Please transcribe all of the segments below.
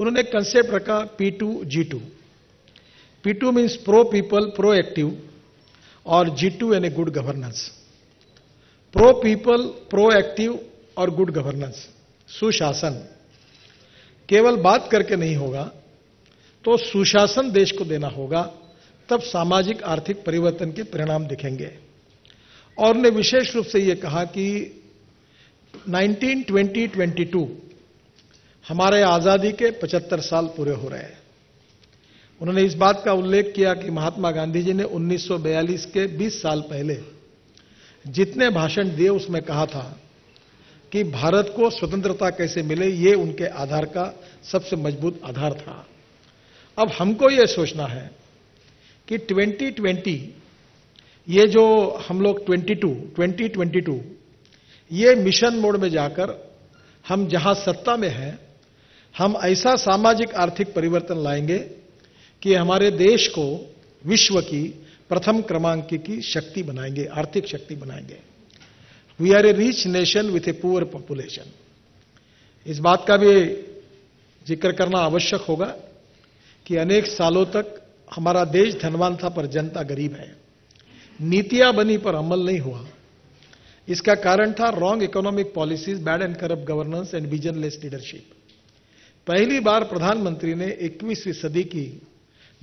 उन्होंने एक कंसेप्ट रखा P2G2। P2 means pro people, pro active, और G2 यानी good governance. Pro people, pro active और गुड गवर्नेंस, सुशासन। केवल बात करके नहीं होगा, तो सुशासन देश को देना होगा, तब सामाजिक आर्थिक परिवर्तन के परिणाम दिखेंगे। और उन्होंने विशेष रूप से यह कहा कि 1922 हमारे आजादी के 75 साल पूरे हो रहे हैं। उन्होंने इस बात का उल्लेख किया कि महात्मा गांधी जी ने 1942 के 20 साल पहले जितने भाषण दिए उसमें कहा था कि भारत को स्वतंत्रता कैसे मिले, ये उनके आधार का सबसे मजबूत आधार था। अब हमको ये सोचना है कि 2020, ये जो हम लोग 2022 ये मिशन मोड में जाकर हम जहां सत्ता में हैं, हम ऐसा सामाजिक आर्थिक परिवर्तन लाएंगे कि हमारे देश को विश्व की प्रथम क्रमांक की शक्ति बनाएंगे, आर्थिक शक्ति बनाएंगे। We are a rich nation with a poor population. इस बात का भी जिक्र करना आवश्यक होगा कि अनेक सालों तक हमारा देश धनवान था पर जनता गरीब है। नीतियां बनी पर अमल नहीं हुआ। इसका कारण था wrong economic policies, bad and corrupt governance and visionless leadership. पहली बार प्रधानमंत्री ने 21वीं सदी की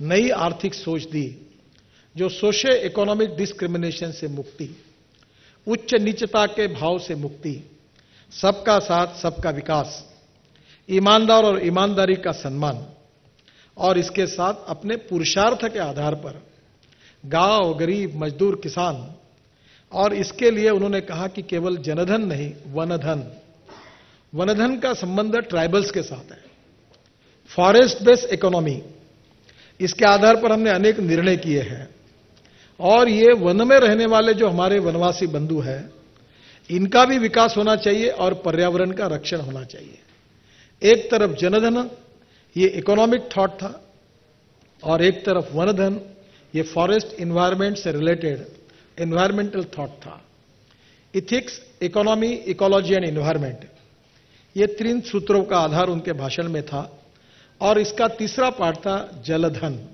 नई आर्थिक सोच दी, जो सोशो इकोनॉमिक डिस्क्रिमिनेशन से मुक्ति, उच्च नीचता के भाव से मुक्ति, सबका साथ सबका विकास, ईमानदार और ईमानदारी का सम्मान, और इसके साथ अपने पुरुषार्थ के आधार पर गांव, गरीब, मजदूर, किसान। और इसके लिए उन्होंने कहा कि केवल जनधन नहीं, वनधन। वनधन का संबंध ट्राइबल्स के साथ है। फॉरेस्ट बेस्ड इकोनॉमी, इसके आधार पर हमने अनेक निर्णय किए हैं। और ये वन में रहने वाले जो हमारे वनवासी बंधु हैं, इनका भी विकास होना चाहिए और पर्यावरण का रक्षण होना चाहिए। एक तरफ जनधन, ये इकोनॉमिक थॉट था, और एक तरफ वनधन, ये फॉरेस्ट इन्वायरमेंट से रिलेटेड एनवायरमेंटल थॉट था। Ethics, economy, ecology and environment, ये 3 सूत्रों का आधार उनके भाषण में था। और इसका तीसरा पार्ट था जलधन।